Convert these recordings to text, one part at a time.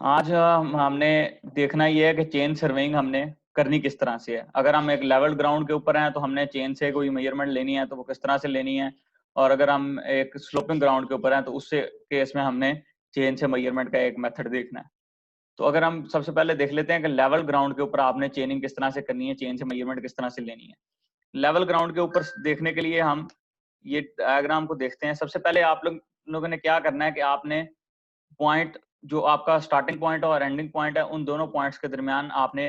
आज हमने देखना ये है कि चेन सर्वेइंग हमने करनी किस तरह से है। अगर हम एक लेवल ग्राउंड के ऊपर हैं तो हमने चेन से कोई मेजरमेंट लेनी है तो वो किस तरह से लेनी है, और अगर हम एक स्लोपिंग ग्राउंड के ऊपर हैं तो उससे केस में हमने चेन से मेजरमेंट का एक मेथड देखना है। तो अगर हम सबसे पहले देख लेते हैं कि लेवल ग्राउंड के ऊपर आपने चेनिंग किस तरह से करनी है, चेन से मेजरमेंट किस तरह से लेनी है। लेवल ग्राउंड के ऊपर देखने के लिए हम ये डायग्राम को देखते हैं। सबसे पहले आप लोगों ने क्या करना है कि आपने पॉइंट जो आपका स्टार्टिंग पॉइंट और एंडिंग पॉइंट है, उन दोनों पॉइंट्स के दरमियान आपने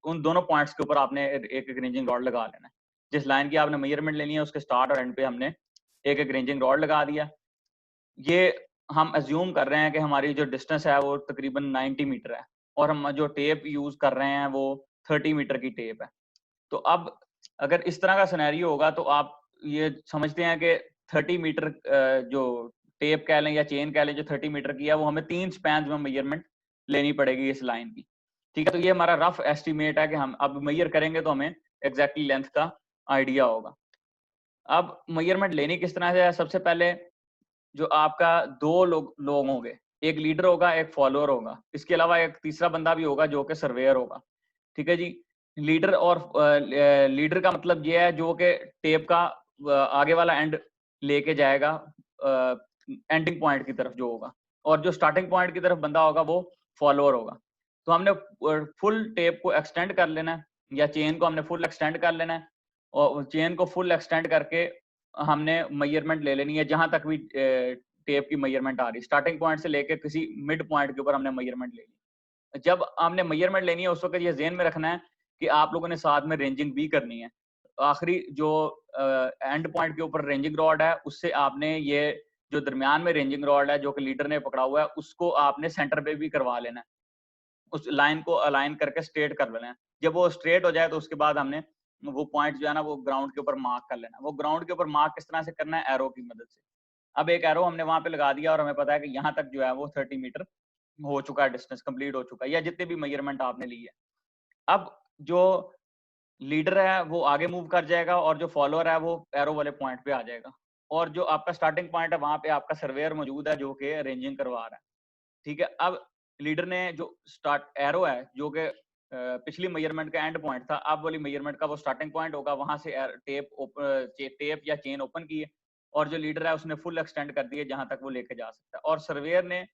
उन दोनों पॉइंट्स के ऊपर आपने एक रेंजिंग रॉड लगा लेना है। जिस लाइन की आपने मेजरमेंट लेनी है उसके स्टार्ट और एंड पे हमने एक रेंजिंग रॉड लगा दिया। ये हम अज्यूम कर रहे हैं कि हमारी जो डिस्टेंस है वो तकरीबन 90 मीटर है और हम जो टेप यूज कर रहे हैं वो 30 मीटर की टेप है। तो अब अगर इस तरह का सिनेरियो होगा तो आप ये समझते हैं कि 30 मीटर जो टेप कह लें या चेन कह लें जो 30 मीटर की है, वो हमें 3 स्पैन में मेजरमेंट लेनी पड़ेगी इस लाइन की। ठीक है, तो ये हमारा रफ एस्टिमेट है कि हम अब मेजर करेंगे तो हमें एग्जैक्टली लेंथ का आइडिया होगा। अब मेजरमेंट लेनी किस तरह से है? सबसे पहले जो आपका दो लोग होंगे, एक लीडर होगा, एक फॉलोअर होगा, इसके अलावा एक तीसरा बंदा भी होगा जो कि सर्वेयर होगा। ठीक है जी। लीडर और लीडर का मतलब ये है जो कि टेप का आगे वाला एंड लेके जाएगा एंडिंग पॉइंट की तरफ जो होगा, और जो स्टार्टिंग पॉइंट की तरफ बंदा होगा वो फॉलोअर होगा। तो हमने फुल टेप को एक्सटेंड कर लेना है, या चेन को हमने फुल एक्सटेंड कर लेना है, और चेन को फुल एक्सटेंड करके हमने मेजरमेंट ले लेनी है जहां तक भी टेप की मेजरमेंट आ रही, स्टार्टिंग पॉइंट से लेके किसी मिड पॉइंट के ऊपर हमने मेजरमेंट ले ली। जब हमने मेजरमेंट लेनी है उस वक्त ये ज़हन में रखना है कि आप लोगों ने साथ में रेंजिंग भी करनी है। आखिरी जो एंड पॉइंट के ऊपर रेंजिंग रॉड है उससे आपने ये जो दरमियान में रेंजिंग रॉड है जो कि लीडर ने पकड़ा हुआ है उसको आपने सेंटर पे भी करवा लेना है। उस लाइन को अलाइन करके स्ट्रेट कर लेना है। जब वो स्ट्रेट हो जाए तो उसके बाद हमने वो पॉइंट जो है ना वो ग्राउंड के ऊपर मार्क कर लेना है। वो ग्राउंड के ऊपर मार्क किस तरह से करना है? एरो की मदद से। अब एक एरो हमने वहां पे लगा दिया और हमें पता है कि यहाँ तक जो है वो 30 मीटर हो चुका है, डिस्टेंस कंप्लीट हो चुका है, या जितने भी मेजरमेंट आपने ली है। अब जो लीडर है वो आगे मूव कर जाएगा और जो फॉलोअर है वो एरो वाले पॉइंट पे आ जाएगा, और जो आपका स्टार्टिंग पॉइंट है वहां पे आपका सर्वेयर मौजूद है जो कि रेंजिंग करवा रहा है। ठीक है, अब लीडर ने जो स्टार्ट एरो है जो कि पिछली मेजरमेंट का एंड पॉइंट था, अब वाली मेजरमेंट का वो स्टार्टिंग पॉइंट होगा, वहां से टेप या चेन ओपन की है, और जो लीडर है उसने फुल एक्सटेंड कर दिया जहां तक वो लेके जा सकता है, और सर्वेयर ने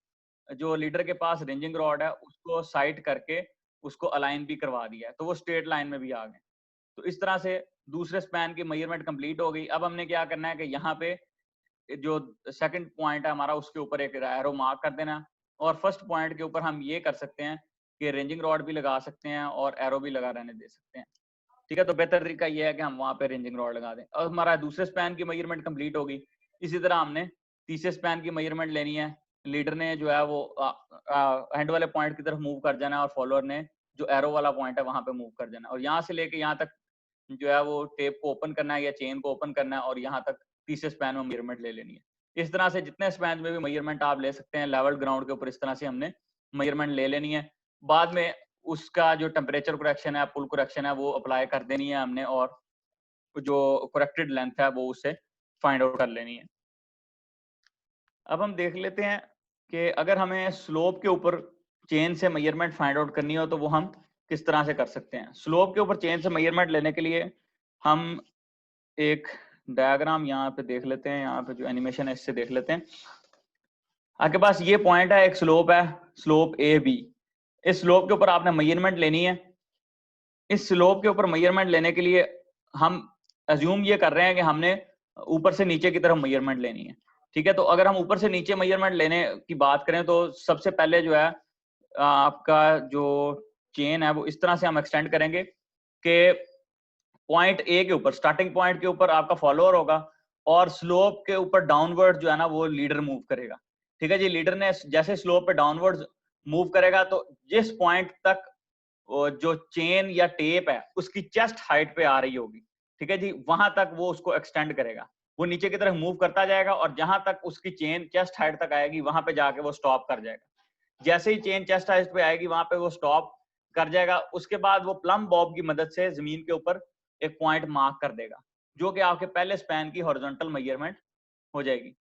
जो लीडर के पास रेंजिंग रॉड है उसको साइड करके उसको अलाइन भी करवा दिया है, तो वो स्ट्रेट लाइन में भी आ गए। तो इस तरह से दूसरे स्पैन की मेजरमेंट कंप्लीट हो गई। अब हमने क्या करना है कि यहाँ पे जो सेकंड पॉइंट है हमारा उसके ऊपर एक एरो मार्क कर देना, और फर्स्ट पॉइंट के ऊपर हम ये कर सकते हैं कि रेंजिंग रॉड भी लगा सकते हैं और एरो भी लगा रहने दे सकते हैं। ठीक है, तो बेहतर तरीका ये है कि हम वहां पे रेंजिंग रॉड लगा दें। और हमारा दूसरे स्पैन की मेजरमेंट कंप्लीट होगी। इसी तरह हमने तीसरे स्पैन की मेजरमेंट लेनी है। लीडर ने जो है वो हैंड वाले पॉइंट की तरफ मूव कर जाना है, और फॉलोअर ने जो एरो वाला पॉइंट है वहां पे मूव कर जाना है, और यहाँ से लेके यहाँ तक जो है वो टेप को ओपन करना है या चेन को ओपन करना है, और यहाँ तक तीसरे स्पैन में मेजरमेंट ले लेनी है। इस तरह से जितने स्पैन में भी मेजरमेंट आप ले सकते हैं लेवल ग्राउंड के ऊपर, इस तरह से हमने मेजरमेंट ले लेनी है। बाद में उसका जो टेम्परेचर करेक्शन है, पुल करेक्शन है, वो अप्लाई कर देनी है हमने, और जो करेक्टेड लेंथ है वो उससे फाइंड आउट कर लेनी है। अब हम देख लेते हैं कि अगर हमें स्लोप के ऊपर चेन से मेजरमेंट फाइंड आउट करनी हो तो वो हम किस तरह से कर सकते हैं। स्लोप के ऊपर चेन से मेजरमेंट लेने के लिए हम एक डायग्राम यहाँ पे देख लेते हैं, यहाँ पे जो एनिमेशन है इससे देख लेते हैं। आपके पास ये पॉइंट है, एक स्लोप है, स्लोप ए बी। इस स्लोप के ऊपर आपने मेजरमेंट लेनी है। इस स्लोप के ऊपर मेजरमेंट लेने के लिए हम अज्यूम ये कर रहे हैं कि हमने ऊपर से नीचे की तरफ मेजरमेंट लेनी है। ठीक है, तो अगर हम ऊपर से नीचे मेजरमेंट लेने की बात करें तो सबसे पहले जो है आपका जो चेन है वो इस तरह से हम एक्सटेंड करेंगे कि पॉइंट ए के ऊपर, स्टार्टिंग पॉइंट के ऊपर आपका फॉलोअर होगा, और स्लोप के ऊपर डाउनवर्ड जो है ना वो लीडर मूव करेगा। ठीक है जी, लीडर ने जैसे स्लोप पे डाउनवर्ड मूव करेगा तो जिस पॉइंट तक जो चेन या टेप है उसकी चेस्ट हाइट पे आ रही होगी, ठीक है जी, वहां तक वो उसको एक्सटेंड करेगा। वो नीचे की तरफ मूव करता जाएगा और जहां तक उसकी चेन चेस्ट हाइट तक आएगी वहां पे जाके वो स्टॉप कर जाएगा। जैसे ही चेन चेस्ट हाइट पे आएगी वहां पे वो स्टॉप कर जाएगा। उसके बाद वो प्लम बॉब की मदद से जमीन के ऊपर एक पॉइंट मार्क कर देगा, जो कि आपके पहले स्पैन की हॉरिजॉन्टल मेजरमेंट हो जाएगी।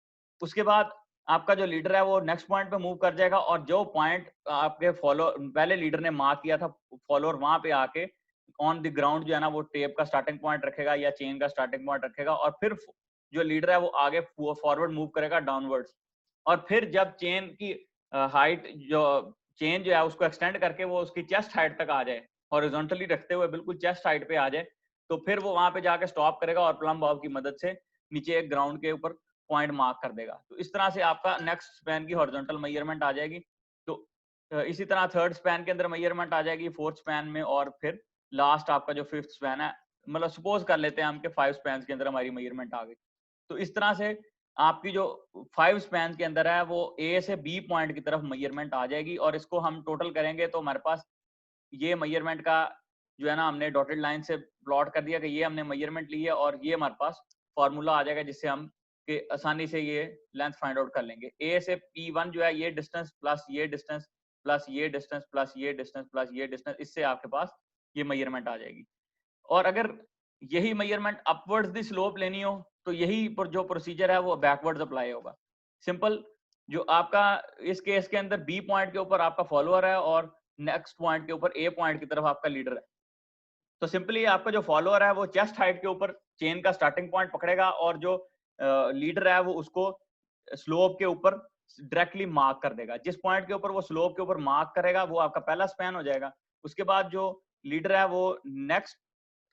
उसके बाद आपका जो लीडर है वो नेक्स्ट पॉइंट पे मूव कर जाएगा, और जो पॉइंट आपके फॉलो पहले लीडर ने मार्क किया था, फॉलोअर वहां पे आके ऑन द ग्राउंड जो है ना वो टेप का स्टार्टिंग पॉइंट रखेगा या चेन का स्टार्टिंग पॉइंट रखेगा, और फिर जो लीडर है वो आगे फॉरवर्ड मूव करेगा डाउनवर्ड्स। और फिर जब चेन की हाइट जो चेन जो है उसको एक्सटेंड करके वो उसकी चेस्ट हाइट तक आ जाए, हॉरिजॉन्टली रखते हुए बिल्कुल चेस्ट हाइट पे आ जाए, तो फिर वो वहां पे जाके स्टॉप करेगा और प्लम बॉब की मदद से नीचे एक ग्राउंड के ऊपर पॉइंट मार्क कर देगा। तो इस तरह से आपका नेक्स्ट स्पैन की हॉरिजॉन्टल मेजरमेंट आ जाएगी। तो इसी तरह थर्ड स्पैन के अंदर मेजरमेंट आ जाएगी, फोर्थ स्पैन में, और फिर लास्ट आपका जो फिफ्थ स्पैन है, मतलब सपोज कर लेते हैं हम कि 5 स्पैन के अंदर हमारी मेजरमेंट आ गई। तो इस तरह से आपकी जो 5 स्पैन के अंदर है वो ए से बी पॉइंट की तरफ मेजरमेंट आ जाएगी, और इसको हम टोटल करेंगे तो हमारे पास ये मेजरमेंट का जो है ना हमने डॉटेड लाइन से प्लॉट कर दिया कि ये हमने मेजरमेंट ली है, और ये हमारे पास फॉर्मूला आ जाएगा जिससे हम कि आसानी से ये लेंथ फाइंड आउट कर लेंगे। ए से P1 जो है ये डिस्टेंस प्लस ये डिस्टेंस प्लस ये डिस्टेंस प्लस ये डिस्टेंस प्लस ये डिस्टेंस, इससे आपके पास ये मेजरमेंट आ जाएगी। और अगर यही मेजरमेंट अपवर्ड्स दी स्लोप लेनी हो तो यही जो प्रोसीजर है वो बैकवर्ड्स अप्लाई होगा। सिंपल, जो आपका इस केस के अंदर बी पॉइंट के ऊपर आपका फॉलोअर है और नेक्स्ट पॉइंट के ऊपर ए पॉइंट की तरफ आपका लीडर है। तो सिंपली आपका जो फॉलोअर है वो चेस्ट हाइट के ऊपर चेन का स्टार्टिंग पॉइंट पकड़ेगा, और जो लीडर है वो उसको स्लोप के ऊपर डायरेक्टली मार्क कर देगा। जिस पॉइंट के ऊपर वो स्लोप के ऊपर मार्क करेगा वो आपका पहला स्पैन हो जाएगा। उसके बाद जो लीडर है वो नेक्स्ट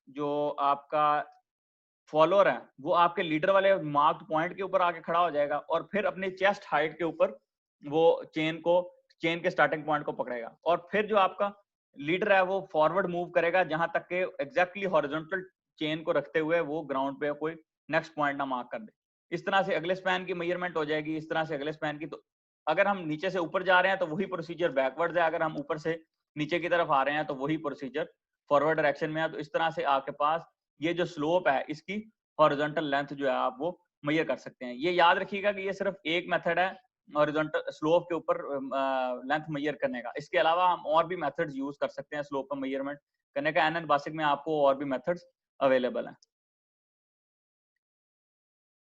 जो आपका फॉलोअर है वो आपके लीडर वाले मार्क्ड पॉइंट के ऊपर आके खड़ा हो जाएगा, और फिर अपनी चेस्ट हाइट के ऊपर वो चेन के स्टार्टिंग पॉइंट को पकड़ेगा, और फिर जो आपका लीडर है वो फॉरवर्ड मूव करेगा जहां तक के एग्जैक्टली हॉरिजॉन्टल चेन को रखते हुए वो ग्राउंड पे कोई नेक्स्ट पॉइंट ना मार्क कर दे। इस तरह से अगले स्पैन की मेजरमेंट हो जाएगी, इस तरह से अगले स्पैन की। तो अगर हम नीचे से ऊपर जा रहे हैं तो वही प्रोसीजर बैकवर्ड है, अगर हम ऊपर से नीचे की तरफ आ रहे हैं तो वही प्रोसीजर फॉरवर्ड डायरेक्शन में है। तो इस तरह से आपके पास ये जो स्लोप है इसकी हॉरिजॉन्टल लेंथ जो है आप वो मेजर कर सकते हैं। ये याद रखिएगा कि ये सिर्फ एक मेथड है हॉरिजॉन्टल स्लोप के ऊपर लेंथ मेजर करने का। इसके अलावा हम और भी मेथड्स यूज कर सकते हैं स्लोप का मेजरमेंट करने का। एनएन बेसिक में आपको और भी मेथड्स अवेलेबल हैं।